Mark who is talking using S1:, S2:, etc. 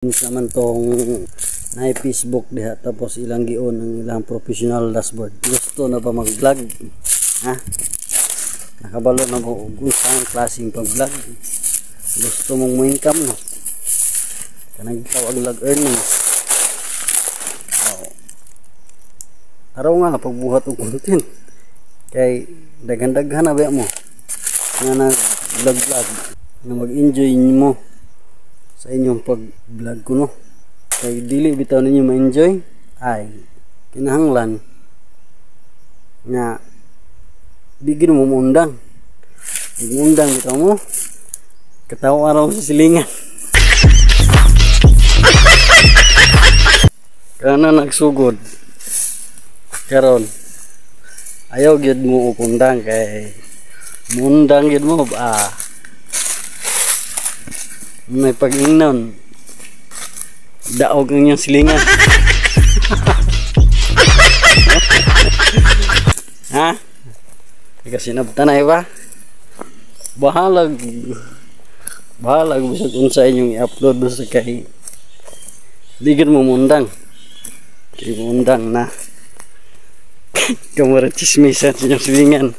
S1: Naman tong na Facebook diha tapos ilang gion ang ilang professional dashboard. Gusto na ba mag-vlog? Ha? Nakabalo na mo og unsang klaseng pag-vlog? Gusto mong mo-income no? Kanang tawag vlog earnings. Araw nga na pagbuhat og content. Kay daghan-daghan na ba mo nga nag-vlog na mag-enjoy mo sa inyong pag-vlog ko no. Kay dili bitaw ninyo ma-enjoy ay kinahanglan nga bigyan mo mundang. Mundang bitaw mo kataw araw sa silingan. Kana nagsugod karon ayaw gyud mo ukundang kay mundang gyud mo may pag-ingnon daog ng yung silingan. Ha? Kasi nabtanay ba? Bahalag bisag unsa inyong i-upload sa kay ligid mo mundang kay mundang na kamara chismisan sa inyong silingan.